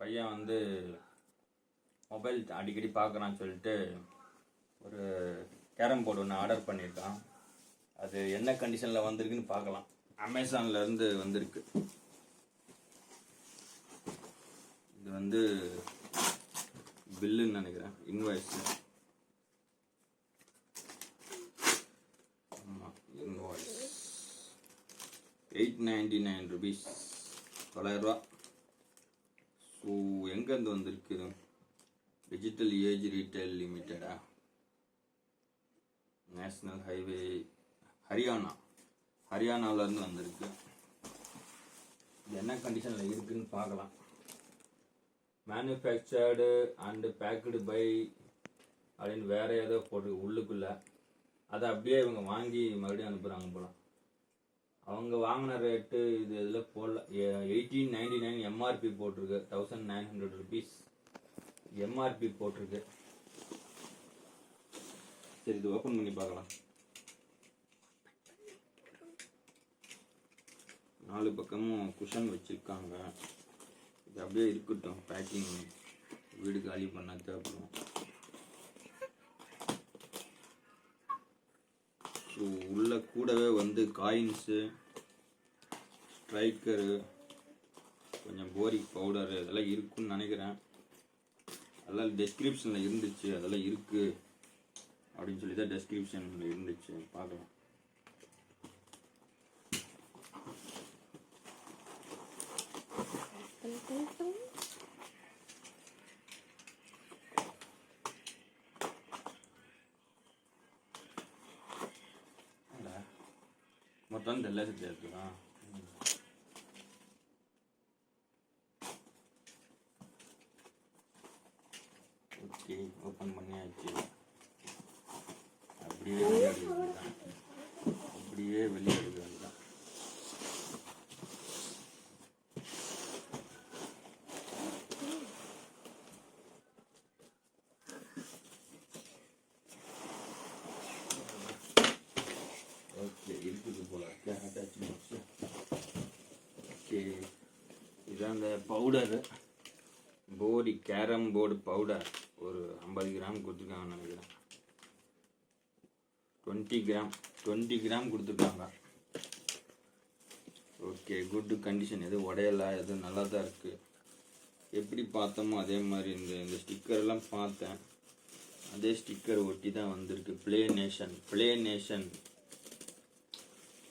பையன் வந்து மொபைல் அடிக்கடி பார்க்குறான்னு சொல்லிட்டு ஒரு கேரம் போர்டு ஒன்று ஆர்டர் பண்ணியிருக்கான். அது என்ன கண்டிஷனில் வந்திருக்குன்னு பார்க்கலாம். அமேசான்லேருந்து வந்திருக்கு. இது வந்து பில்லுன்னு நினைக்கிறேன், இன்வாய்ஸ். ஆமாம், இன்வாய்ஸ் 899 rupees, 900 ரூபா. ஸோ எங்கேருந்து வந்திருக்கு? டிஜிட்டல் ஏஜ் ரீட்டைல் லிமிட்டடா, நேஷ்னல் ஹைவே, ஹரியானாவிலேருந்து வந்திருக்கு. இது என்ன கண்டிஷனில் இருக்குதுன்னு பார்க்கலாம். மேனுஃபேக்சர்டு அண்டு பேக்கடு பை அப்படின்னு வேறு ஏதோ போட்டு உள்ளுக்குள்ளே அதை அப்படியே இவங்க வாங்கி மறுபடியும் அனுப்புகிறாங்க போல. அவங்க வாங்கின ரேட்டு இது இதில் போடல. 1899 எம்ஆர்பி போட்டிருக்கு. 1900 rupees எம்ஆர்பி போட்டிருக்கு. சரி, இது ஓப்பன் பண்ணி பார்க்கலாம். 4 பக்கமும் குஷன் வச்சுருக்காங்க. இது அப்படியே இருக்கட்டும், பேக்கிங் வீடு காலி பண்ண தேவைப்படும். ஸோ உள்ள கூடவே வந்து காயின்ஸு, ஸ்ட்ரைக்கரு, கொஞ்சம் போரிக் பவுடரு இதெல்லாம் இருக்குன்னு நினைக்கிறேன். அதெல்லாம் டெஸ்கிரிப்ஷனில் இருந்துச்சு, அதெல்லாம் இருக்குது அப்படின்னு சொல்லி தான் டெஸ்கிரிப்ஷனில் இருந்துச்சு. பார்க்கலாம். மொத்தம் தெரியல இருக்குதா? ஓகே, ஓப்பன் பண்ணியாச்சு. அப்படியே வெளியே எடுக்கிறது தான். ஓகே, இருக்குது போல அட்டாச்மெண்ட்ஸ். ஓகே, இதான் அந்த பவுடரு, போடி கேரம் போர்டு பவுடர். ஒரு 50 கிராம் கொடுத்துருக்காங்கன்னு நினைக்கிறேன். 20 கிராம் கொடுத்துருக்காங்க. Okay, good condition. எதுவும் உடையலை, எதுவும் நல்லா தான் இருக்குது. எப்படி பார்த்தோமோ அதே மாதிரி இந்த ஸ்டிக்கர்லாம் பார்த்தேன், அதே ஸ்டிக்கர் ஒட்டி தான் வந்திருக்கு. ப்ளே நேஷன்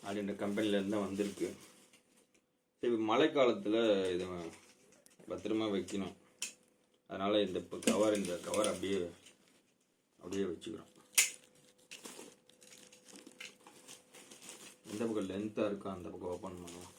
அப்படின்ற கம்பெனிலேருந்து தான் வந்திருக்கு. சரி, மழை காலத்தில் இதை பத்திரமா வைக்கணும். அதனால் இந்த கவர் அப்படியே வச்சுக்கிறோம். இந்த பக்கம் லென்த்தாக இருக்கா, அந்த பக்கம் ஓப்பன் பண்ணலாம்.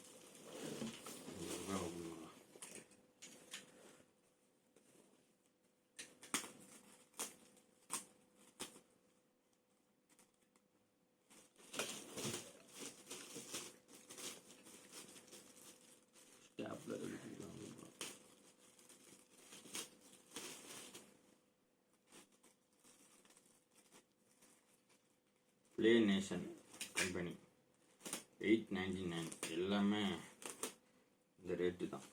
Play nation company 899. எல்லாமே இந்த ரேட்டு தான்.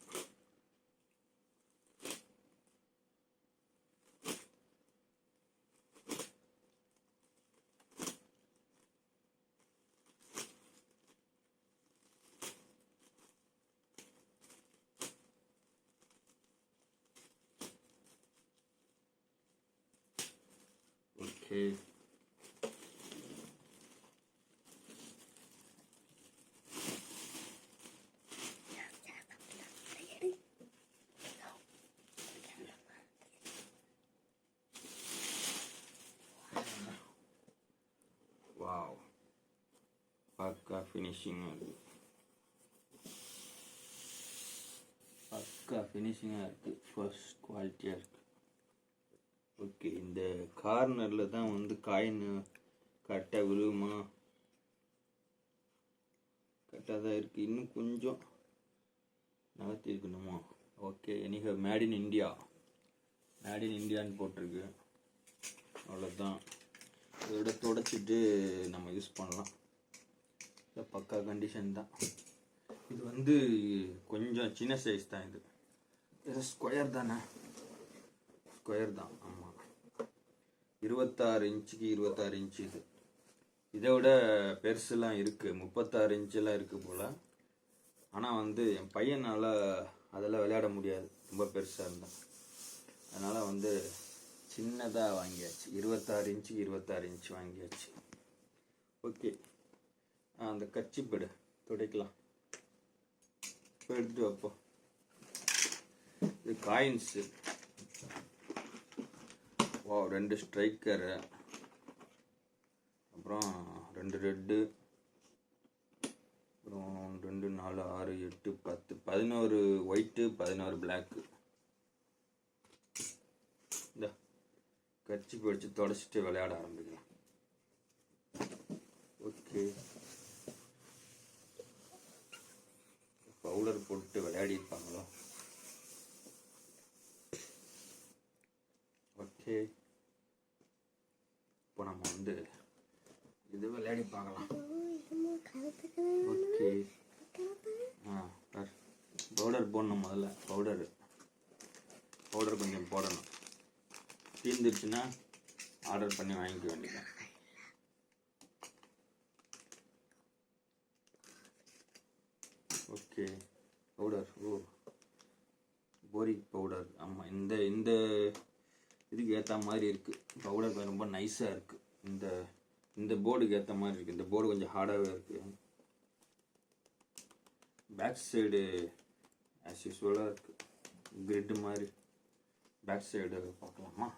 ஓகே, வாவ், பக்கா ஃபினிஷிங்காக இருக்குது. ஃபர்ஸ்ட் குவாலிட்டியாக இருக்குது. ஓகே, இந்த கார்னரில் தான் வந்து காயின் கரெக்டாக விழுகுமா? கரெக்டாக தான் இருக்குது. இன்னும் கொஞ்சம் நகர்த்தி இருக்கணுமா? ஓகே, எனிஹவ் மேட் இன் இந்தியான்னு போட்டிருக்கு. அவ்வளோதான். இதோட தொடச்சிட்டு நம்ம யூஸ் பண்ணலாம். பக்கா கண்டிஷன் தான். இது வந்து கொஞ்சம் சின்ன சைஸ் தான். இது இது ஸ்கொயர் தானே, ஸ்கொயர் தான். ஆமாம், 26 இன்ச்சுக்கு 26 இன்ச்சு. இதை விட பெருசுலாம் இருக்குது, 36 இன்ச்செல்லாம் இருக்குது போல். ஆனால் வந்து என் பையனால் அதெல்லாம் விளையாட முடியாது, ரொம்ப பெருசாக இருந்தால். அதனால் வந்து சின்னதாக வாங்கியாச்சு, 26 இன்ச்சுக்கு 26 இன்ச்சு வாங்கியாச்சு. ஓகே, அந்த கச்சிப்பெடு துடைக்கலாம், இப்போ எடுத்துகிட்டு வைப்போம். இது காயின்ஸு, 2 ஸ்ட்ரைக்கரு, அப்புறம் 2 ரெட்டு, அப்புறம் 2 4 6 8 10 11 ஒயிட்டு, 11 பிளாக்கு. இந்த கட்சி பிடிச்சி தொடச்சிட்டு விளையாட ஆரம்பிக்கலாம். ஓகே, பவுடர் போட்டு விளையாடி இருப்பாங்களோ. ஓகே, இப்போ நம்ம வந்து இது விளையாடி பார்க்கலாம். ஓகே, பவுடர் போடணும். முதல்ல பவுடர் கொஞ்சம் போடணும். தீர்ந்துருச்சுன்னா ஆர்டர் பண்ணி வாங்கிக்க வேண்டியதான். Okay, powder, boric powder. ஆமாம், இந்த இதுக்கு ஏற்ற மாதிரி இருக்குது. பவுடர் ரொம்ப நைஸாக இருக்குது. இந்த போர்டுக்கு ஏற்ற மாதிரி இருக்குது. இந்த போர்டு கொஞ்சம் ஹார்டாகவே இருக்குது. பேக் சைடு ஆஸ் யூஸ்வலாக இருக்குது, கிரிட்டு மாதிரி. பேக் சைடு பார்க்கலாமா?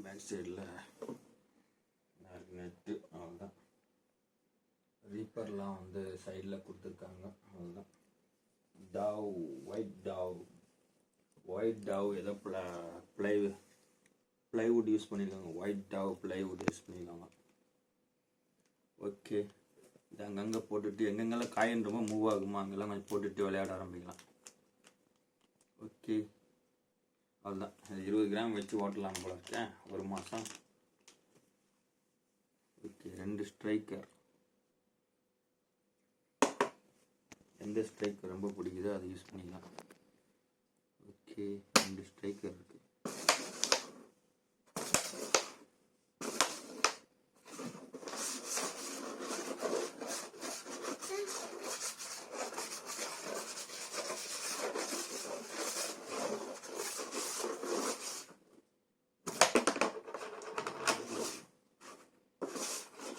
பேக் சைடில் நெட்டு, அவ்வளோதான். ரீப்பர்லாம் வந்து சைடில் கொடுத்துருக்காங்க, அவ்வளோதான். ஒயிட் டாவ் ஏதோ ப்ளைவுட் யூஸ் பண்ணியிருக்காங்க. ஒயிட் டாவ் ப்ளைவுட் யூஸ் பண்ணியிருக்காங்க. ஓகே, இது அங்கங்கே போட்டுட்டு எங்கெங்கெல்லாம் காயின் ரொம்ப மூவ் ஆகுமோ அங்கெல்லாம் கொஞ்சம் போட்டுட்டு விளையாட ஆரம்பிக்கலாம். ஓகே, அவ்வளோதான். 20 கிராம் வச்சு ஓட்டலாம் போல இருக்கேன், ஒரு மாதம். Okay, 2 striker. எந்த ஸ்ட்ரைக்கர் ரொம்ப பிடிக்குதோ அதை யூஸ் பண்ணிக்கலாம். ஓகே, 2 ஸ்ட்ரைக்கர் இருக்குது.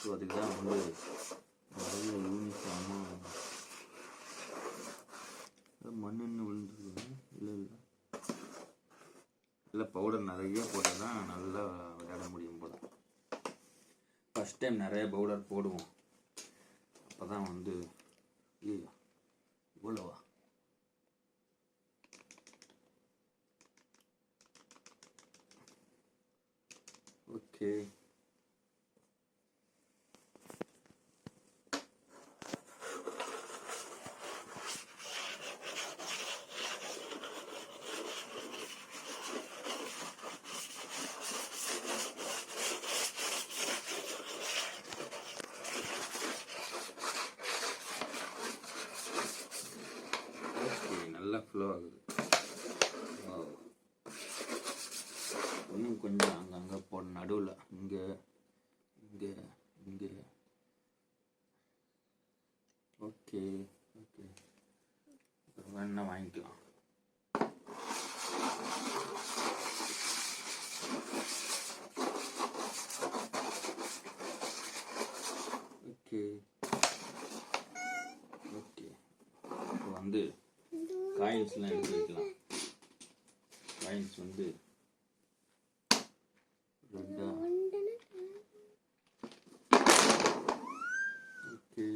ஸோ அதுக்கு தான் வந்து நிறைய யூனிஃபார்மாக மண்ணெண்ணு விழுந்துருக்கு. இல்லை பவுடர் நிறைய போட்டால் தான் நல்லா விளையாட முடியும் போல. ஃபஸ்ட் டைம் நிறைய பவுடர் போடுவோம், அப்போ தான் வந்து இவ்வளவா. ஓகே, நல்லா ஃப்ளோ ஆகுது. இன்னும் கொஞ்சம் அங்கங்கே போட, நடுவில் இங்கே இங்கே இங்கே. ஓகே ஓகே, வேணா வாங்கிக்கலாம். ஓகே ஓகே, இப்போ வந்து காயின்ஸ்லாம் எடுத்து வைக்கலாம். காயின்ஸ் வந்து ரெண்டா. ஓகே,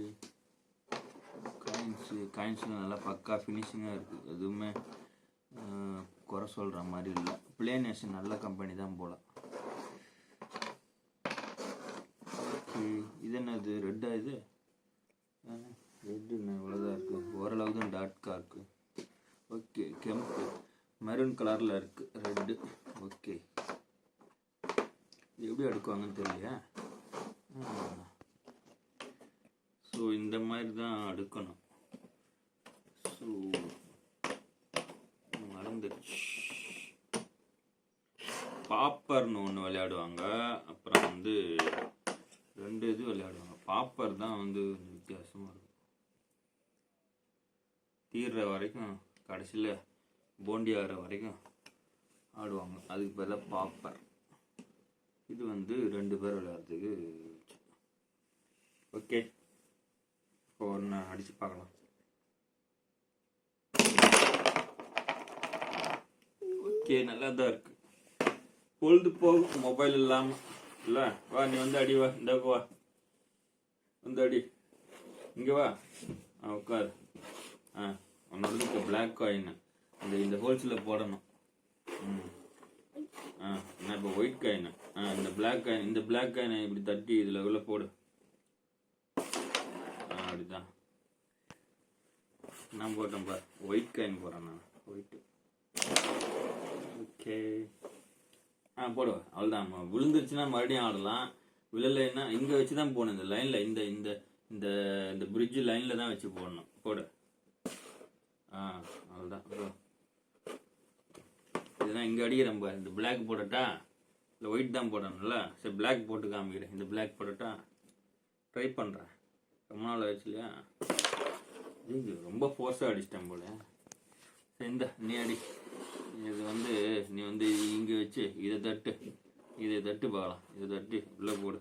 காயின்ஸ்லாம் நல்லா பக்கா ஃபினிஷிங்காக இருக்குது. எதுவுமே குறை சொல்கிற மாதிரி இல்லை. பிளேனேஷன் நல்ல கம்பெனி தான் போல. ஓகே, இது என்னது, ரெட்டா? இது ரெட்டு இவ்வளோதான் இருக்குது, ஓரளவு தான் டார்க்காக இருக்குது. ஓகே, கெம்பு மெரூன் கலரில் இருக்குது ரெட்டு. ஓகே, எப்படி எடுக்குவாங்கன்னு தெரியல. இந்த மாதிரி தான் அடுக்கணும். ஸோ மறந்துடுச்சு. பாப்பர்னு ஒன்று விளையாடுவாங்க, அப்புறம் வந்து 2 இது விளையாடுவாங்க. பாப்பர் தான் வந்து கொஞ்சம் வித்தியாசமாக இருக்கும். தீர்ற வரைக்கும், கடைசியில் போண்டி ஆகிற வரைக்கும் ஆடுவாங்க. அதுக்கு பதிலாக பாப்பர். இது வந்து 2 பேர் விளையாடுறதுக்கு. ஓகே, இப்போ ஒன்று அடித்து பார்க்கலாம். ஓகே, நல்லா தான் இருக்கு. பொழுது போகும் மொபைல் இல்லாமல். இல்லை வா, நீ வந்து அடி, வா, இந்த வா, வந்து அடி, இங்கே வா, உட்காரு. உன்னோட இப்போ பிளாக் காயின் இந்த ஹோல்ஸில் போடணும். நான் இப்போ ஒயிட் காயின், இந்த பிளாக் காயினை இப்படி தட்டி இதில் உள்ள போடு. அப்படிதான் நான் போட்டேன் பார், ஒயிட் காயின் போடுறேன் நான், ஒயிட்டு. ஓகே, போடுவேன். அவ்வளோதான். விழுந்துருச்சுன்னா மறுபடியும் ஆடலாம். விழலைன்னா இங்கே வச்சு தான் போடணும். இந்த லைனில், இந்த இந்த இந்த இந்த பிரிட்ஜு லைனில் தான் வச்சு போடணும். போடு. அவ்வளோதான். இதெல்லாம் இங்கே அடிக்கிறேன் பாரு. இந்த பிளாக் போடட்டா இல்லை ஒயிட் தான் போடணும்ல? சரி, பிளாக் போட்டு காமிக்கிறேன். இந்த பிளாக் போடட்டா? ட்ரை பண்ணுறேன். ரொம்ப நாள் ஆயிடுச்சு இல்லையா? இது ரொம்ப ஃபோர்ஸாக அடிச்சிட்டேன் போல. சரி, இந்த நீ அடி. இது வந்து நீ வந்து இங்கே வச்சு இதை தட்டு பார்க்கலாம். இதை தட்டி உள்ளே போடு.